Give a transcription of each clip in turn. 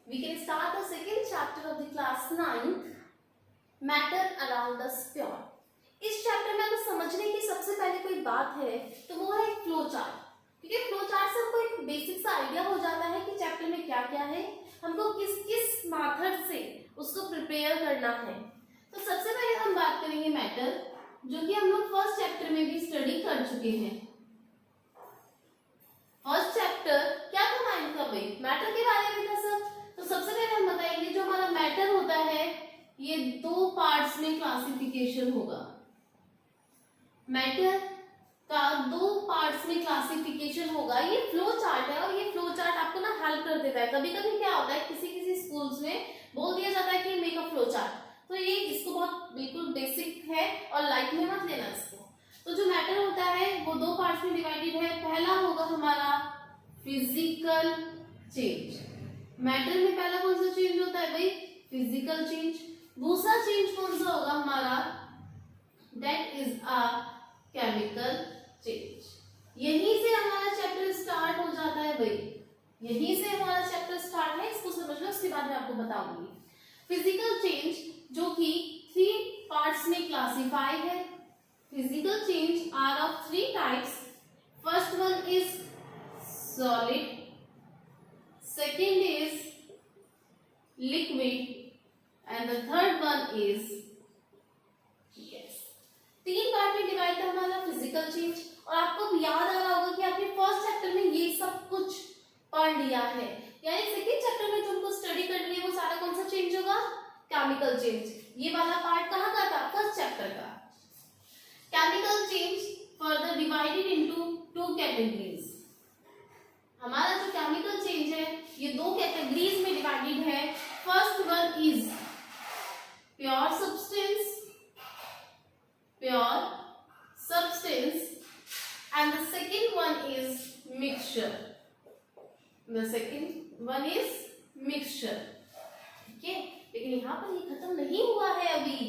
we can start the second chapter of the class 9th, matter around the sphere. इस chapter में अगर समझने की सबसे पहले कोई बात है तो वो है फ्लो चार्ट, क्योंकि फ्लो चार्ट से हमको एक बेसिक सा आइडिया हो जाता है कि चैप्टर में क्या क्या है, हमको किस किस मेथड से उसको प्रिपेयर करना है। तो सबसे पहले हम बात करेंगे मैटर, जो कि हम लोग फर्स्ट चैप्टर में भी स्टडी कर चुके हैं। फर्स्ट चैप्टर क्या था माइंड का भाई, मैटर के बारे में था सर। तो सबसे पहले हम बताएंगे जो हमारा मैटर होता है ये दो पार्ट्स में क्लासिफिकेशन होगा। मैटर का दो पार्ट्स में क्लासिफिकेशन होगा। ये फ्लो चार्ट है और ये फ्लो चार्ट आपको ना हेल्प कर देता है। कभी कभी क्या होता है, किसी किसी स्कूल्स में बोल दिया जाता है कि मेक अ फ्लो चार्ट, तो ये इसको बहुत बिल्कुल बेसिक है और लाइट में मत लेना इसको। तो जो मैटर होता है वो दो पार्ट्स में डिवाइडेड है। पहला होगा हमारा फिजिकल चेंज। मैटर में पहला कौन सा चेंज होता है भाई, फिजिकल चेंज। दूसरा चेंज कौन सा होगा हमारा, that is a chemical change. यहीं से हमारा चैप्टर स्टार्ट हो जाता है भाई, यहीं से हमारा चैप्टर स्टार्ट है। इसको समझ लो, उसके बाद मैं आपको बताऊंगी। फिजिकल चेंज जो कि 3 पार्ट्स में क्लासिफाई है। Physical change are of 3 types. First one is solid, second is liquid and the third one is gas. 3 part में डिवाइड था हमारा फिजिकल चेंज। और आपको याद आ रहा होगा कि आपने फर्स्ट चैप्टर में ये सब कुछ पढ़ लिया है, यानी सेकेंड चैप्टर में जो हमको स्टडी करनी है वो सारा कौन सा चेंज होगा, केमिकल चेंज। ये वाला पार्ट कहाँ का था, फर्स्ट चैप्टर का। Chemical change further divided into 2 categories. हमारा जो केमिकल चेंज है ये 2 कैटेगरीज में डिवाइडेड है। First one is pure substance, pure substance, and the second one is mixture. The second one is mixture. ठीक है, लेकिन यहाँ पर ये खत्म नहीं हुआ है अभी,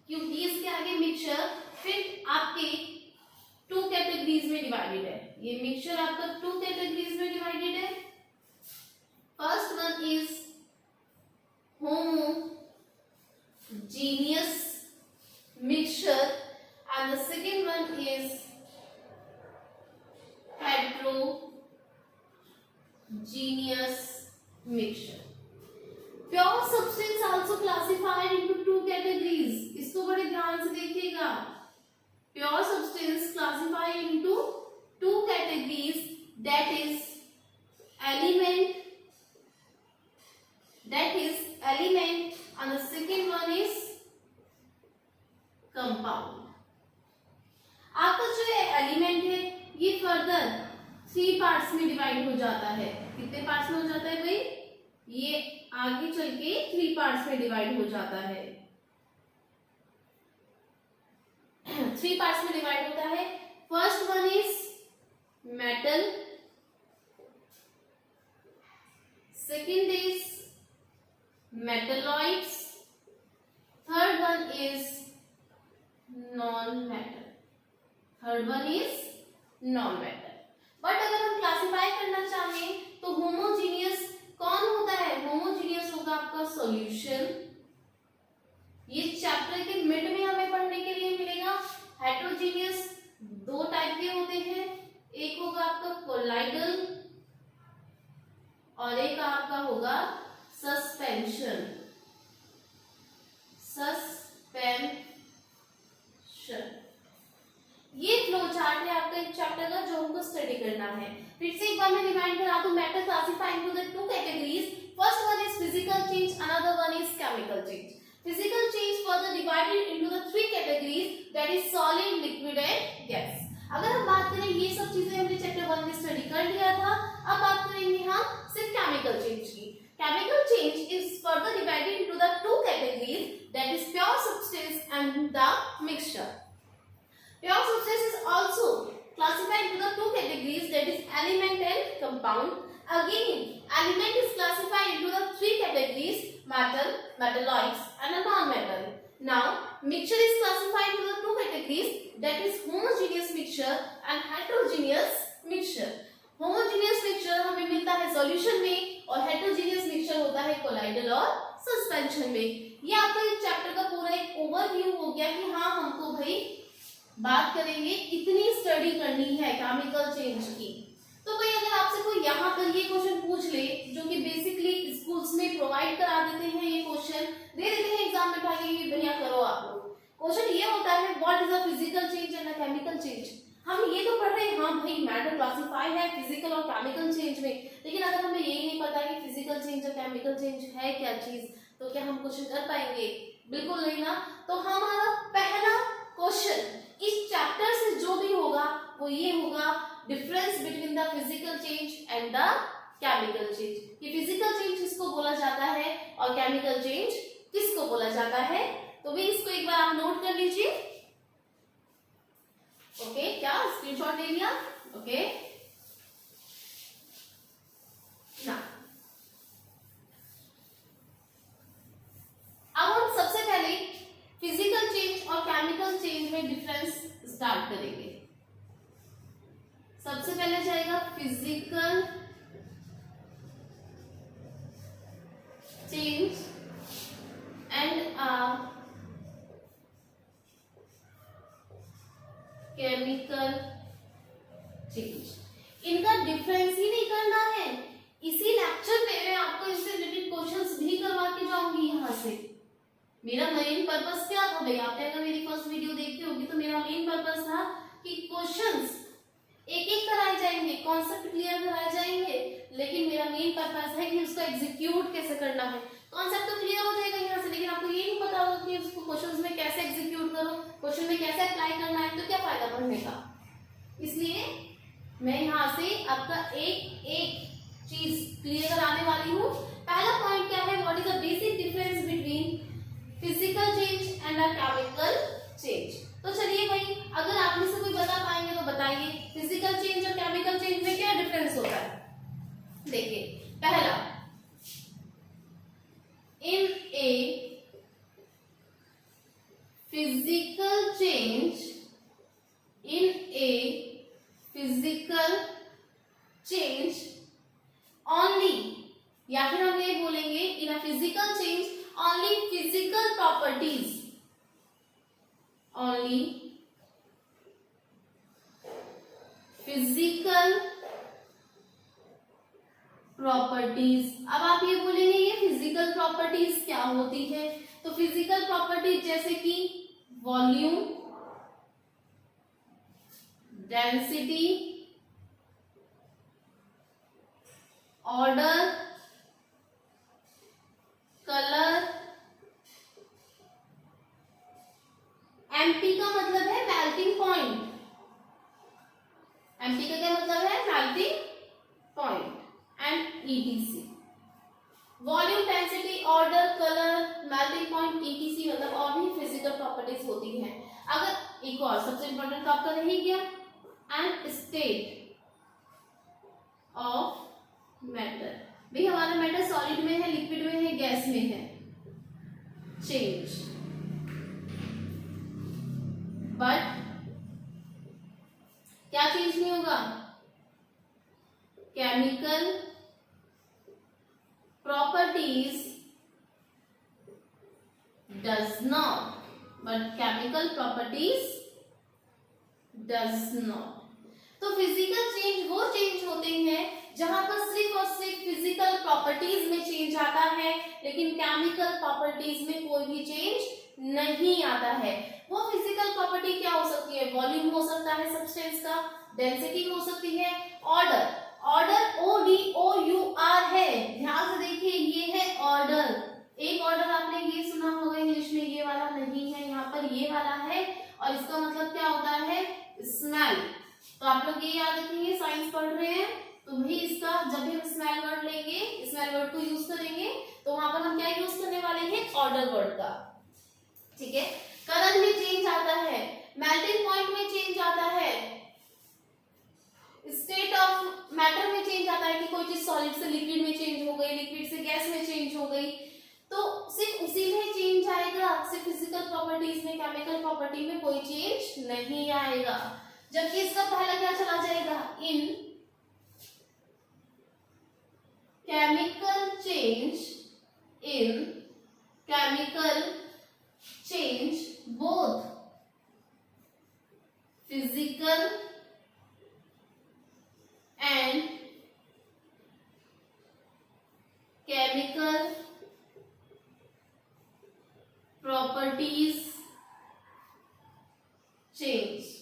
क्योंकि इसके आगे मिक्सचर फिर आपके 2 कैटेगरीज में डिवाइडेड है। ये मिक्सचर आपका 2 कैटेगरीज में डिवाइडेड है। First one is homogeneous mixture and the second one is heterogeneous mixture. Pure substance also classified into 2 categories. इसको बड़े ध्यान से देखिएगा। Pure substance classified into 2 categories, that is element and the second one is compound. आपका जो element है ये further 3 parts में डिवाइड हो जाता है। कितने पार्ट्स में हो जाता है भाई, ये आगे चल के 3 पार्ट्स में डिवाइड हो जाता है। 3 पार्ट्स में डिवाइड होता है। First one is metal, second is metalloids, third one is non metal. Third one is non metal. But अगर हम क्लासिफाई करना चाहें तो होमोजीनियस कौन होता है, होमोजीनियस होगा आपका सॉल्यूशन। ये चैप्टर के मिड में हमें पढ़ने के लिए मिलेगा। हेटेरोजीनियस 2 टाइप के होते हैं, एक होगा आपका कोलाइडल और एक आपका होगा सस्पेंशन। ये फ्लो चार्ट है आपका इस चैप्टर का जो हमको स्टडी करना है। फिर से एक बार मैं रिमाइंड करा दूं, matter classify into the 2 categories. First one is physical change, another one is chemical change. Physical change further divided into the 3 categories, that is solid, liquid and gas. अगर हम बात करें, ये सब चीजें हमने चैप्टर 1 में स्टडी कर लिया था। अब बात करेंगे हम सिर्फ केमिकल चेंज की। Chemical change is further divided into the 2 categories, that is pure substance and the mixture. Pure substance is also classified into the 2 categories, that is element and compound. Again, element is classified into the 3 categories, metal, metalloids and a non-metal. Now, mixture is classified into the 2 categories, that is homogeneous mixture and heterogeneous mixture. Homogeneous mixture हमें मिलता है solution में और heterogeneous mixture होता है colloidal और suspension में। ये आपका इस चैप्टर का पूरा एक ओवरव्यू हो गया कि हाँ हमको भाई बात करेंगे, इतनी स्टडी करनी है केमिकल चेंज की। तो भाई अगर आपसे कोई यहाँ पर ये क्वेश्चन पूछ ले, जो कि बेसिकली स्कूल्स में प्रोवाइड करा देते हैं, ये क्वेश्चन दे देते हैं एग्जाम में उठा के, ये भैया करो आप लोग। क्वेश्चन ये होता है what is a physical change and a chemical change. हम ये तो पढ़ रहे हैं हाँ भाई मैटर क्लासिफाई है फिजिकल और केमिकल चेंज में, लेकिन अगर हमें यही नहीं पता कि फिजिकल चेंज और केमिकल चेंज है क्या चीज, तो क्या हम क्वेश्चन कर पाएंगे? बिल्कुल नहीं ना। तो हमारा पहला क्वेश्चन इस चैप्टर से जो भी होगा वो ये होगा, difference between the physical change and the chemical change. कि फिजिकल चेंज किसको बोला जाता है और केमिकल चेंज किसको बोला जाता है। तो भी इसको एक बार आप नोट कर लीजिए। ओके, क्या स्क्रीनशॉट ले लिया? ओके ना, अब हम सबसे पहले फिजिकल चेंज और केमिकल चेंज में डिफरेंस स्टार्ट करेंगे। सबसे पहले जाएगा physical change and chemical change. इनका डिफरेंस ही नहीं करना है, इसी लेक्चर में मैं आपको इससे रिलेटेड क्वेश्चंस भी करवा के जाऊंगी। यहाँ से मेरा मेन पर्पस क्या था भाई, आपने अगर मेरी फर्स्ट वीडियो देखी होगी तो मेरा मेन पर्पस था कि क्वेश्चंस एक एक कराए जाएंगे, कॉन्सेप्ट क्लियर कराए जाएंगे, लेकिन मेरा मेन पर्पस है कि उसको एग्जीक्यूट कैसे करना है। कॉन्सेप्ट तो क्लियर हो जाएगा यहाँ से, लेकिन आपको ये नहीं पता होगा कि उसको क्वेश्चंस में कैसे एग्जीक्यूट करो, क्वेश्चन में कैसे अप्लाई करना है, तो क्या फायदा पढ़ने का। इसलिए मैं यहाँ से आपका एक एक चीज क्लियर कराने वाली हूँ। पहला पॉइंट क्या है, what is the basic difference between physical change and a chemical change. तो चलिए भाई, अगर आप में से कोई बता पाएंगे तो बताइए फिजिकल चेंज और केमिकल चेंज में क्या डिफरेंस होता है। देखिए पहला, in a physical change, in a physical change only, या फिर हम ये बोलेंगे in a physical change only physical properties, only physical properties। अब आप ये बोलेंगे ये फिजिकल प्रॉपर्टीज क्या होती है, तो फिजिकल प्रॉपर्टीज जैसे कि volume, density, order, colour. MP का मतलब है मेल्टिंग पॉइंट, एमपी का क्या मतलब है melting point, and etc. Volume, density, order, colour, melting point, etc मतलब और भी फिजिकल प्रॉपर्टीज होती हैं। अगर एक और सबसे इंपॉर्टेंट तो आपका रह गया एंड स्टेट ऑफ मैटर। भाई हमारा मैटर सॉलिड में है, लिक्विड में है, गैस में है, चेंज। बट क्या चेंज नहीं होगा, chemical properties does not, but chemical properties does not. तो फिजिकल चेंज वो चेंज होते हैं जहां पर सिर्फ और सिर्फ फिजिकल प्रॉपर्टीज में चेंज आता है, लेकिन केमिकल प्रॉपर्टीज में कोई भी चेंज नहीं आता है। वो फिजिकल प्रॉपर्टी क्या हो सकती है, वॉल्यूम हो सकता है सब्सटेंस का, डेंसिटी हो सकती है, ऑर्डर, ऑर्डर ODOUR है, ध्यान से देखिए ये है ऑर्डर। एक ऑर्डर आपने ये सुना होगा इंग्लिश में, ये वाला नहीं है, यहाँ पर ये वाला है, और इसका मतलब क्या होता है, स्मेल। तो आप लोग ये याद रखेंगे, साइंस पढ़ रहे हैं तो भाई इसका जब भी हम स्मेल वर्ड लेंगे, स्मेल वर्ड को यूज करेंगे, तो वहां पर हम क्या यूज करने वाले हैं, ऑर्डर वर्ड का। ठीक है, कलर में चेंज आता है, मेल्टिंग पॉइंट में चेंज आता है, स्टेट ऑफ मैटर में चेंज आता है कि कोई चीज सॉलिड से लिक्विड में चेंज हो गई, लिक्विड से गैस में चेंज हो गई, तो सिर्फ उसी में चेंज आएगा, सिर्फ फिजिकल प्रॉपर्टीज में, केमिकल प्रॉपर्टी में कोई चेंज नहीं आएगा। जबकि इसका पहला क्या चला जाएगा, इन chemical change both physical and chemical properties changed।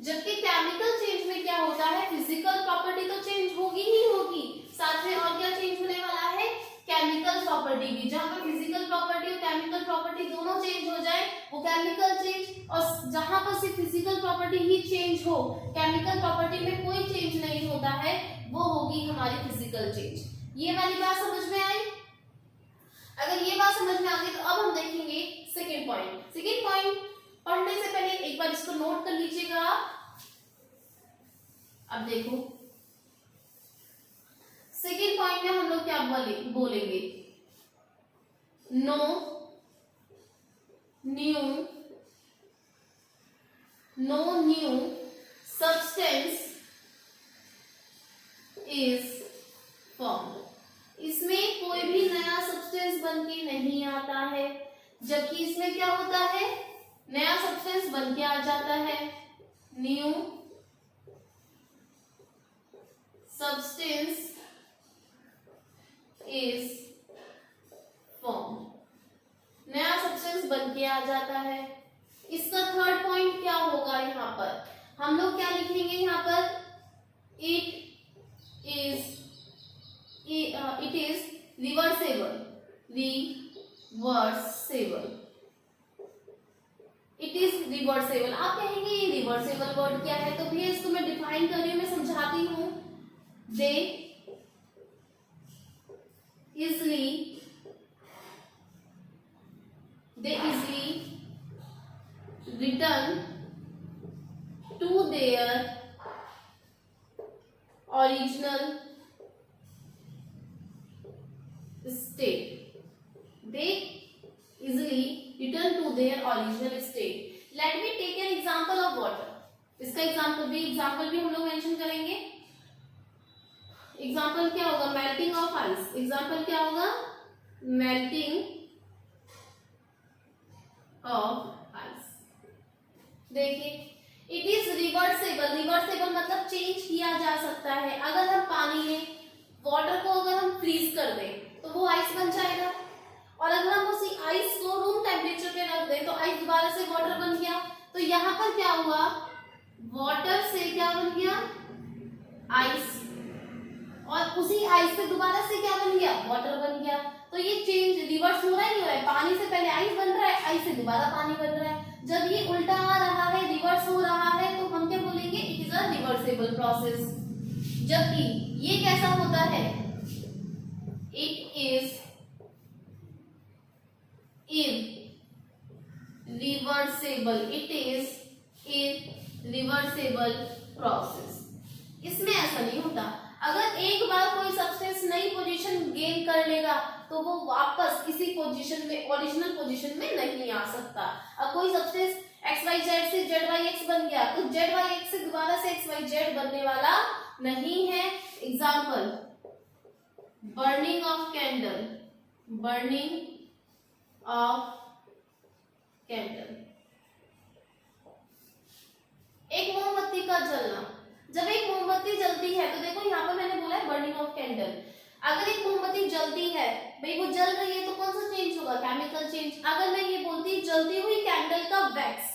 जबकि केमिकल चेंज में क्या होता है, फिजिकल प्रॉपर्टी तो चेंज होगी ही होगी, साथ में और क्या चेंज होने वाला है, केमिकल प्रॉपर्टी भी। जहां पर फिजिकल प्रॉपर्टी और केमिकल प्रॉपर्टी दोनों चेंज हो जाए वो केमिकल चेंज, और जहां पर सिर्फ फिजिकल प्रॉपर्टी ही चेंज हो, केमिकल प्रॉपर्टी में कोई चेंज नहीं होता है, वो होगी हमारी फिजिकल चेंज। ये वाली बात समझ में आई? अगर ये बात समझ में आ गई तो अब हम देखेंगे सेकेंड पॉइंट। सेकेंड पॉइंट पढ़ने से पहले एक बार इसको नोट कर लीजिएगा। अब देखो सेकेंड पॉइंट में हम लोग क्या बोलेंगे, no new substance is formed. इसमें कोई भी नया सब्सटेंस बन के नहीं आता है, जबकि इसमें क्या होता है, नया सब्सटेंस बन के आ जाता है, न्यू सब्सटेंस इज फॉर्म्ड। नया सब्सटेंस बन के आ जाता है। इसका थर्ड पॉइंट क्या होगा, यहाँ पर हम लोग क्या लिखेंगे, यहाँ पर it is reversible. It is reversible. आप कहेंगे ये रिवर्सेबल वर्ड क्या है, तो भैया इसको मैं डिफाइन कर रही हूं, मैं समझाती हूं। They easily return to their original state। They easily return to their original state। Let me take an example of water। इसका एग्जाम्पल भी हम लोग मेंशन करेंगे। एग्जाम्पल क्या होगा, मेल्टिंग ऑफ आइस। एग्जाम्पल क्या होगा, मेल्टिंग ऑफ आइस। देखिए इट इज रिवर्सेबल। रिवर्सेबल मतलब चेंज किया जा सकता है। अगर हम पानी में वाटर को अगर हम फ्रीज कर दें तो वो आइस बन जाएगा, और अगर हम उसी आइस को रूम टेम्परेचर पे रख दें तो आइस दोबारा से वाटर बन गया। तो यहाँ पर क्या हुआ, वाटर से क्या बन गया, आइस, और उसी आइस से दोबारा से क्या बन गया, वाटर बन गया। तो ये चेंज रिवर्स हो रहा है, नहीं हो रहा है? पानी से पहले आइस बन रहा है, आइस से दोबारा पानी बन रहा है। जब ये उल्टा आ रहा है, रिवर्स हो रहा है, तो हम क्या बोलेंगे, it is a reversible process. जबकि ये कैसा होता है, इट इज इरिवर्सेबल प्रोसेस। इसमें ऐसा नहीं होता। अगर एक बार कोई सब्सटेंस नई पोजीशन गेन कर लेगा तो वो वापस किसी पोजीशन में, ओरिजिनल पोजीशन में नहीं आ सकता। अब कोई सब्सटेंस XYZ से ZYX बन गया तो ZYX से दोबारा से XYZ बनने वाला नहीं है। Example, burning of candle. एक मोमबत्ती का जलना। जब एक मोमबत्ती जलती है तो देखो यहाँ पर मैंने बोला है बर्निंग ऑफ कैंडल। अगर एक मोमबत्ती जलती है, भाई वो जल रही है तो कौन सा चेंज होगा, केमिकल चेंज। अगर मैं ये बोलती जलती हुई कैंडल का वैक्स,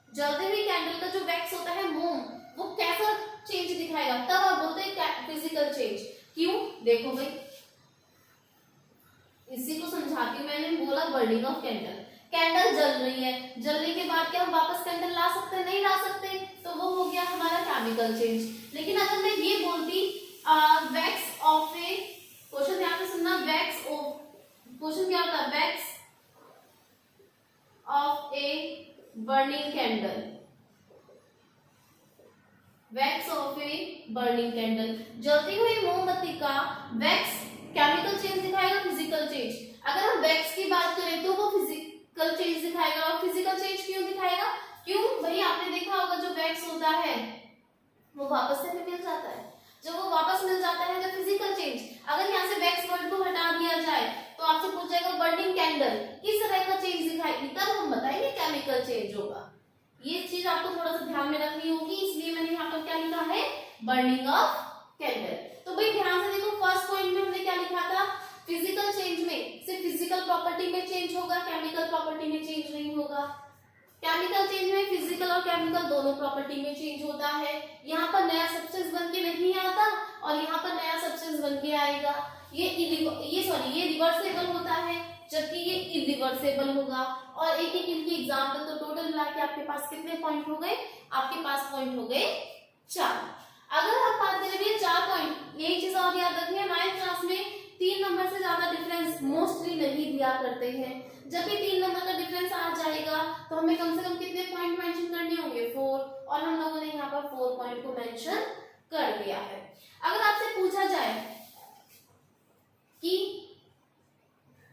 जलती हुई कैंडल का जो वैक्स होता है मोम, वो कैसा चेंज दिखाएगा, तब आप बोलते हैं फिजिकल चेंज। क्यों, देखो भाई इसी को समझाती हूँ। मैंने बोला बर्निंग ऑफ कैंडल, कैंडल जल रही है, जलने के बाद क्या हम वापस कैंडल ला सकते, नहीं ला सकते, तो वो हो गया हमारा केमिकल चेंज। लेकिन अगर मैं ये बोलती वैक्स ऑफ ए, क्वेश्चन ध्यान से सुनना, वैक्स ऑफ, क्वेश्चन क्या होता है, wax of a burning candle, wax of a burning candle. जलती हुई मोमबत्ती का वैक्स केमिकल चेंज दिखाएगा, फिजिकल चेंज। अगर हम वैक्स की बात करें तो वो फिजिकल चेंज दिखाएगा। और फिजिकल चेंज क्यों दिखाएगा, क्यों भाई आपने देखा होगा जो वैक्स होता है वो वापस से निकल जाता है। जब वो वापस मिल जाता है तो फिजिकल चेंज। अगर यहाँ से वैक्स वर्ड को हटा दिया जाए तो आपसे पूछ जाएगा बर्निंग कैंडल किस तरह का चेंज दिखाएगी, तब हम बताएंगे केमिकल चेंज होगा। ये चीज आपको थोड़ा सा ध्यान में रखनी होगी, इसलिए मैंने यहाँ पर क्या लिखा है, बर्निंग ऑफ कैंडल। तो भाई ध्यान से देखो, फर्स्ट पॉइंट में हमने क्या लिखा था, फिजिकल चेंज में सिर्फ फिजिकल प्रॉपर्टी में चेंज होगा, केमिकल प्रॉपर्टी में चेंज नहीं होगा। केमिकल चेंज में फिजिकल और केमिकल दोनों प्रॉपर्टी में चेंज होता है। यहाँ पर नया सब्सटेंस बन के नहीं आता और यहाँ पर नया सब्सटेंस बन के आएगा। ये रिवर्सेबल होता है, जबकि ये इरिवर्सेबल होगा। और एक एक इनकी एग्जाम्पल, तो टोटल मिला के आपके पास कितने पॉइंट हो गए, आपके पास पॉइंट हो गए 4। अगर हम बात करें 4 पॉइंट, यही चीज और याद रखिए, 9th क्लास में 3 नंबर से ज्यादा डिफरेंस मोस्टली नहीं दिया करते हैं। जब भी 3 नंबर का डिफरेंस आ जाएगा तो हमें कम से कम कितने पॉइंट मेंशन करने होंगे, 4, और हम लोगों ने यहाँ पर 4 पॉइंट को मेंशन कर दिया है। अगर आपसे पूछा जाए कि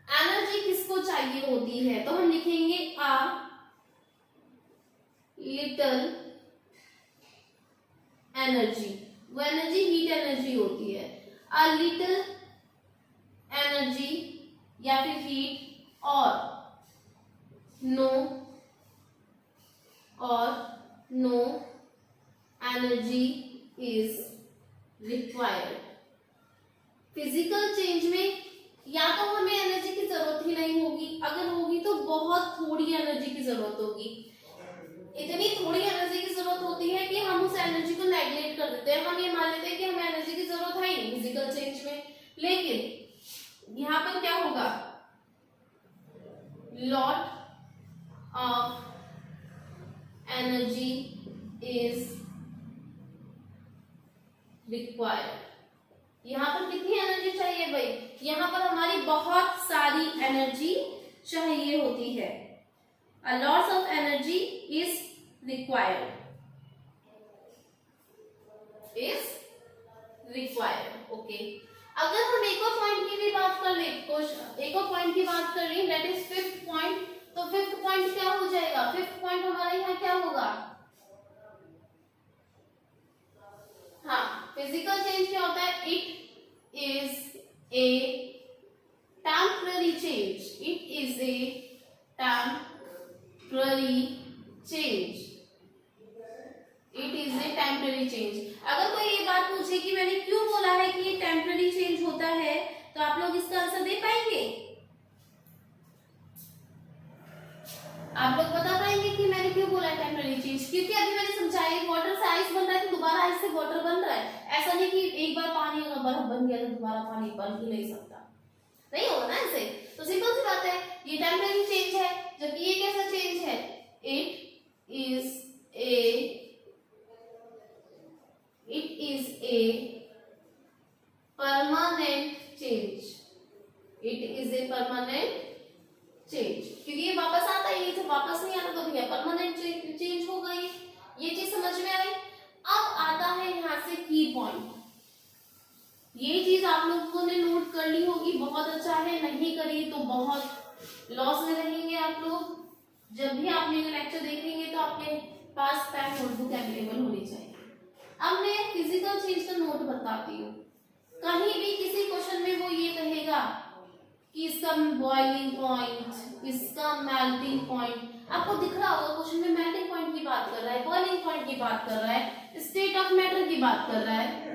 एनर्जी किसको चाहिए होती है, तो हम लिखेंगे अ लिटिल एनर्जी। वो एनर्जी हीट एनर्जी होती है। अ लिटिल एनर्जी या फिर हीट और no energy is required. Physical change में या तो हमें एनर्जी की जरूरत ही नहीं होगी, अगर होगी तो बहुत थोड़ी एनर्जी की जरूरत होगी। इतनी थोड़ी एनर्जी की जरूरत होती है कि हम उस एनर्जी को नेग्लेक्ट कर देते हैं, हम ये मान लेते हैं कि हमें एनर्जी की जरूरत है ही फिजिकल चेंज में। लेकिन यहाँ पर क्या होगा, lot of energy is required. यहाँ पर कितनी एनर्जी चाहिए भाई, यहाँ पर हमारी बहुत सारी एनर्जी चाहिए होती है। A lot of energy is required. Okay. अगर हम एक और पॉइंट की भी बात कर ले, एक और पॉइंट की बात कर रही, that is 5th पॉइंट। तो 5th पॉइंट क्या हो जाएगा, 5th पॉइंट हमारा यहाँ क्या होगा, हाँ, फिजिकल चेंज क्या होता है, it is a temporary change. It is a temporary change. It is a temporary change. अगर कोई ये बात पूछे कि मैंने क्यों बोला है कि ये टेम्पररी चेंज होता है, तो आप लोग इसका आंसर दे पाएंगे, आप लोग बता पाएंगे कि मैंने क्यों बोला है टेम्पररी चेंज? क्योंकि अभी मैंने समझाया वाटर से आइस बन रहा है तो दोबारा आइस से वाटर बन रहा है। ऐसा नहीं कि एक बार पानी अगर बर्फ बन गया तो दोबारा पानी बन ही नहीं सकता, नहीं होगा ना ऐसे। तो सिंपल सी बात है, ये टेम्पररी चेंज है, जबकि ये कैसा चेंज है, it is a permanent change. It is a permanent change, क्योंकि ये वापस आता है, ये वापस नहीं आता तो भैया परमानेंट चेंज हो गई। ये चीज समझ में आई। अब आता है यहाँ से की पॉइंट। ये चीज आप लोगों ने नोट कर ली होगी, बहुत अच्छा है, नहीं करी तो बहुत लॉस में रहेंगे आप लोग। जब भी आप मेरा लेक्चर देखेंगे तो आपके पास पेन नोटबुक अवेलेबल होनी चाहिए। अब मैं फिजिकल चेंज का नोट बताती हूँ। कहीं भी किसी क्वेश्चन में वो ये कहेगा कि इसका बॉइलिंग पॉइंट, इसका मेल्टिंग पॉइंट, आपको दिख रहा होगा क्वेश्चन में मेल्टिंग पॉइंट की बात कर रहा है, बॉइलिंग पॉइंट की बात कर रहा है, स्टेट ऑफ मैटर की बात कर रहा है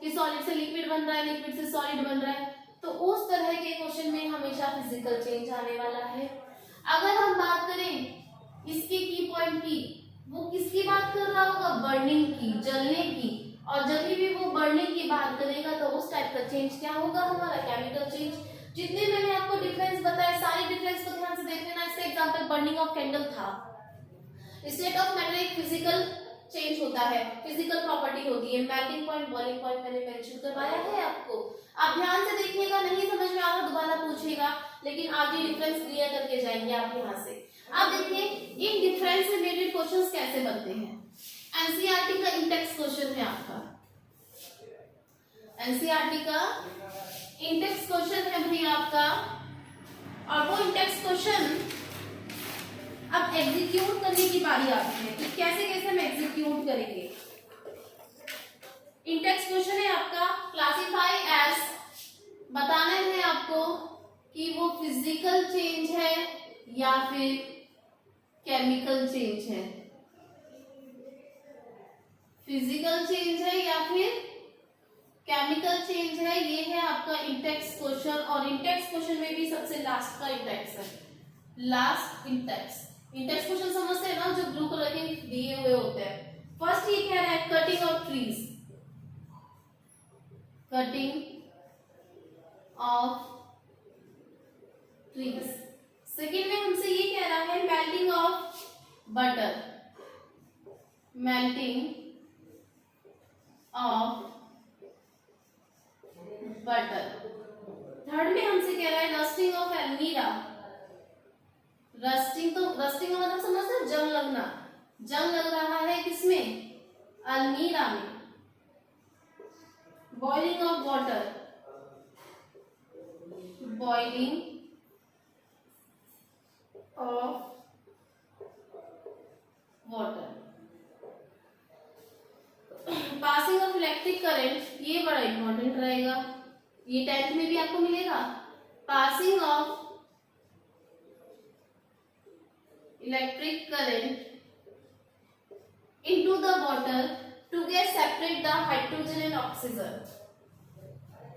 कि सॉलिड से लिक्विड बन रहा है, लिक्विड से सॉलिड बन रहा है। तो उस तरह के क्वेश्चन में हमेशा फिजिकल चेंज आने वाला है। अगर हम बात करें इसके की पॉइंट की, वो किसकी बात कर रहा होगा, बर्निंग की, जलने की। और जब भी वो बर्निंग की बात करेगा तो उस टाइप का चेंज क्या होगा, हमारा केमिकल चेंज। जितने मैंने आपको डिफरेंस बताए, सारे डिफरेंस को ध्यान से देख लेना। इसका एग्जांपल बर्निंग ऑफ कैंडल था। स्टेट ऑफ मैटर एक फिजिकल चेंज होता है, फिजिकल प्रॉपर्टी होती है। मेल्टिंग पॉइंट, बॉइलिंग पॉइंट मैंने मेंशन करवाया है आपको। आप ध्यान से देखिएगा, नहीं समझ में आ रहा दोबारा पूछेगा, लेकिन आप ये डिफरेंस क्लियर करके जाएंगे आप यहाँ से। आप देखिए इन डिफरेंस से रिलेटेड क्वेश्चंस कैसे बनते हैं। एनसीईआरटी का इंडेक्स क्वेश्चन है आपका, एनसीईआरटी का इंडेक्स क्वेश्चन है भाई आपका। और वो इंडेक्स क्वेश्चन अब एग्जीक्यूट करने की बारी आती है कि कैसे कैसे हम एग्जीक्यूट करेंगे। इंडेक्स क्वेश्चन है बताना है आपको कि वो फिजिकल चेंज है या फिर केमिकल चेंज है, फिजिकल चेंज है या फिर केमिकल चेंज है। ये है आपका इंटेक्स क्वेश्चन, और इंटेक्स क्वेश्चन में भी सबसे लास्ट का इंटेक्स है, लास्ट इंटेक्स। इंटेक्स क्वेश्चन समझते हैं ना, जो ब्लू कलर के दिए हुए होते हैं। फर्स्ट ये कह रहा है cutting of trees, cutting of trees. Second में हमसे ये कह रहा है melting of butter, melting of butter. Third में हमसे कह रहा है रस्टिंग ऑफ एल्मीरा, रस्टिंग, तो रस्टिंग का मतलब समझते हो, जंग लगना, जंग लग रहा है किसमें, अल्मीरा में। Boiling of water, boiling of water. Passing of electric current, ये बड़ा इंपॉर्टेंट रहेगा, ये 10th में भी आपको मिलेगा। Passing of electric current into the water to get separate the hydrogen and oxygen.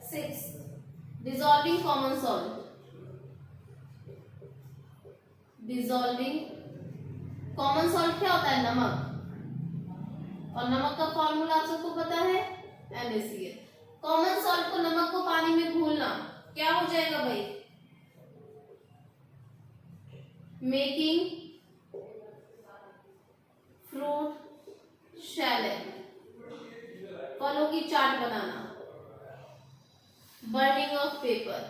6. Dissolving common salt, dissolving common salt क्या होता है, नमक, और नमक का फॉर्मूला आप सबको पता है NaCl। कॉमन सॉल्ट को, नमक को पानी में घोलना, क्या हो जाएगा भाई, मेकिंग फ्रूट शैलेट, फलों की चाट बनाना। Burning of paper,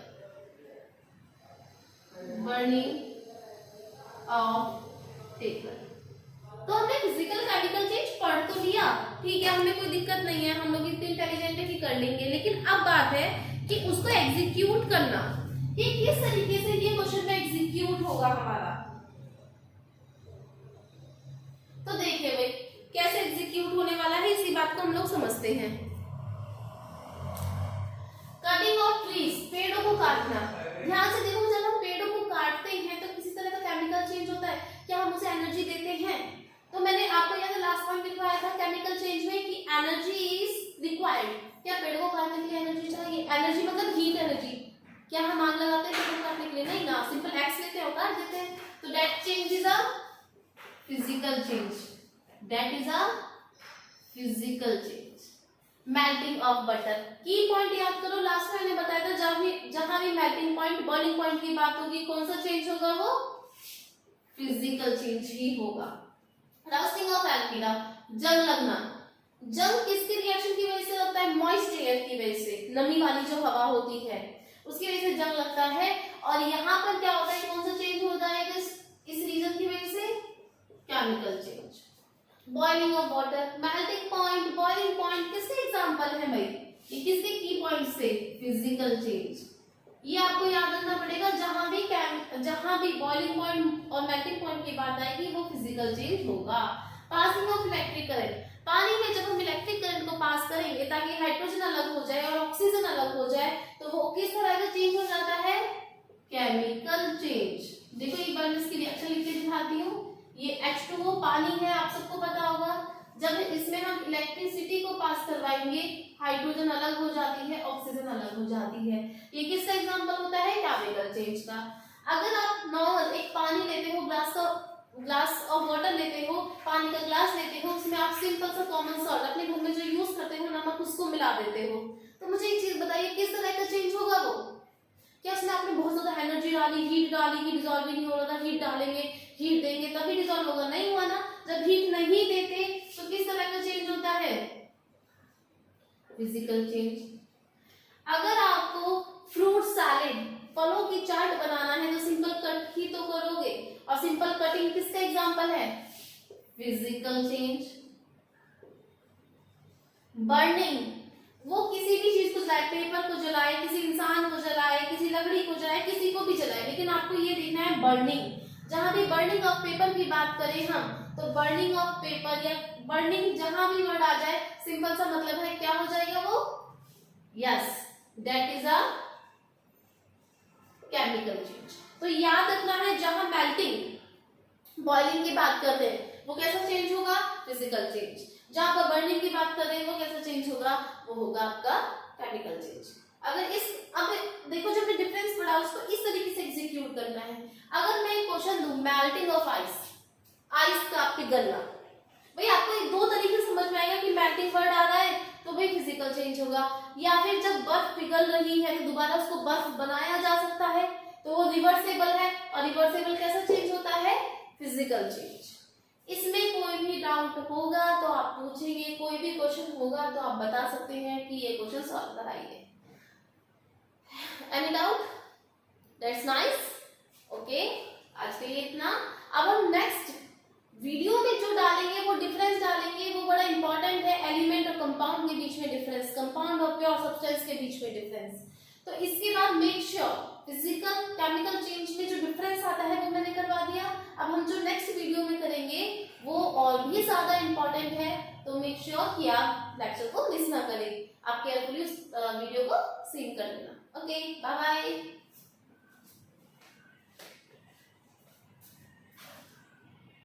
burning of paper. तो हमने फिजिकल केमिकल चेंज पढ़ तो लिया, ठीक है, हमें कोई दिक्कत नहीं है, हम लोग इतने इंटेलिजेंट है कि कर लेंगे। लेकिन अब बात है कि उसको एग्जीक्यूट करना, कि किस तरीके से ये क्वेश्चन में एग्जीक्यूट होगा हमारा। तो देखिए भाई कैसे एग्जीक्यूट होने वाला है, इसी बात को हम लोग समझते हैं। कटिंग ऑफ ट्रीज, पेड़ों को काटना। ध्यान से देखो, जब हम पेड़ों को काटते हैं तो किसी तरह का केमिकल चेंज होता है, क्या हम उसे एनर्जी देते हैं? तो मैंने आपको याद है लास्ट पॉइंट लिखवाया था केमिकल चेंज में कि एनर्जी इज रिक्वायर्ड। क्या पेड़ों को काटने के लिए एनर्जी चाहिए? एनर्जी मतलब हीट एनर्जी। क्या हम आग लगाते हैं पेड़ों को काटने के लिए? नहीं ना, सिंपल एक्स लेते हैं और काट देते हैं। तो that change is a physical change, that is a physical change. Melting of butter, की पॉइंट याद करो, लास्ट में मैंने बताया था जहां भी मेल्टिंग पॉइंट, बॉइलिंग पॉइंट की बात होगी, कौन सा चेंज होगा? वो फिजिकल चेंज ही होगा। रस्टिंग ऑफ एल्मीरा, जंग लगना। जंग किसके रिएक्शन की वजह से लगता है? मॉइस्ट एयर की वजह से, नमी वाली जो हवा होती है उसकी वजह से जंग लगता है। और यहाँ पर क्या होता है, कौन सा चेंज होता है इस रीजन की वजह से? Chemical change. Boiling of water, melting point, boiling point किसके एग्जांपल है भाई? ये किसके की पॉइंट से? Physical change. ये आपको याद रखना पड़ेगा, जहां भी बॉइलिंग पॉइंट और मेल्टिंग पॉइंट की बात आएगी वो फिजिकल चेंज होगा। पासिंग ऑफ इलेक्ट्रिक करंट, पानी में जब हम इलेक्ट्रिक करंट को पास करेंगे ताकि हाइड्रोजन अलग हो जाए और ऑक्सीजन अलग हो जाए, तो वो किस तरह का चेंज हो जाता है? Chemical change. देखो एक बार मैं इसकी रिएक्शन लिख के दिखाती हूँ। ये H2O पानी है, आप सबको पता होगा। जब इसमें हम इलेक्ट्रिसिटी को पास करवाएंगे, हाइड्रोजन अलग हो जाती है, ऑक्सीजन अलग हो जाती है। ये किसका एग्जांपल होता है? केमिकल चेंज का। अगर आप नॉर्मल एक पानी लेते हो, ग्लास ऑफ वाटर लेते हो, पानी का ग्लास लेते हो, उसमें आप सिंपल सा कॉमन सॉल्ट अपने घर में जो यूज करते हो नमक, उसको मिला देते हो, तो मुझे एक चीज बताइए किस तरह का चेंज होगा वो? क्या उसमें आपने बहुत ज्यादा एनर्जी डाली, हीट डाली कि डिजॉल्व ही नहीं हो रहा था? हीट डालेंगे, हीट देंगे तभी डिजॉल्व होगा, नहीं हुआ ना। जब हीट नहीं देते तो किस तरह का चेंज होता है? Physical change. अगर आपको फ्रूट सैलेड, फलों की चाट बनाना है तो सिंपल कट ही तो करोगे, और सिंपल कटिंग किसका एग्जांपल है? Physical change. बर्निंग, वो किसी भी चीज को जलाए, पेपर को जलाए, किसी इंसान को जलाए, किसी लकड़ी को जलाए, किसी को भी जलाए, लेकिन आपको ये देखना है बर्निंग। जहां भी बर्निंग ऑफ पेपर की बात करें हम, तो बर्निंग ऑफ पेपर या बर्निंग जहां भी वर्ड आ जाए, सिंपल सा मतलब है क्या हो जाएगा वो? Yes, that is a chemical change. तो याद रखना है, जहां मेल्टिंग बॉइलिंग की बात करते हैं वो कैसा चेंज होगा, फिजिकल चेंज। जहां पर बर्निंग की बात कर रहे हैं वो कैसा चेंज होगा, वो होगा आपका केमिकल चेंज। अगर इस अब देखो जो हमने डिफरेंस पढ़ा उसको इस तरीके से एग्जीक्यूट करना है। अगर मैं एक क्वेश्चन दूं मेल्टिंग ऑफ आइस, आइस का पिघलना, भाई आपको एक दो तरीके से समझ में आएगा कि मेल्टिंग वर्ड आ रहा है तो भाई फिजिकल चेंज होगा, या फिर जब बर्फ पिघल रही है तो दोबारा उसको बर्फ बनाया जा सकता है तो वो रिवर्सेबल है, और रिवर्सेबल कैसा चेंज होता है, फिजिकल चेंज। इसमें कोई भी डाउट होगा तो आप पूछेंगे, कोई भी क्वेश्चन होगा तो आप बता सकते हैं कि ये क्वेश्चन सॉल्व कराइए। Any doubt? That's nice. Okay, आज के लिए इतना। अब हम नेक्स्ट वीडियो में जो डालेंगे वो डिफरेंस डालेंगे, वो बड़ा इंपॉर्टेंट है, एलिमेंट और कंपाउंड के बीच में डिफरेंस, कंपाउंड और प्योर सब्सटेंस के बीच में डिफरेंस। तो इसके बाद make sure physical chemical change में जो डिफरेंस आता है वो मैंने करवा दिया। अब हम जो नेक्स्ट वीडियो में करेंगे वो और भी ज्यादा इंपॉर्टेंट है, तो मेक श्योर कि आप लेक्चर को मिस ना करें, आप केयरफुली उस वीडियो को सीन कर लेना। Okay, bye bye.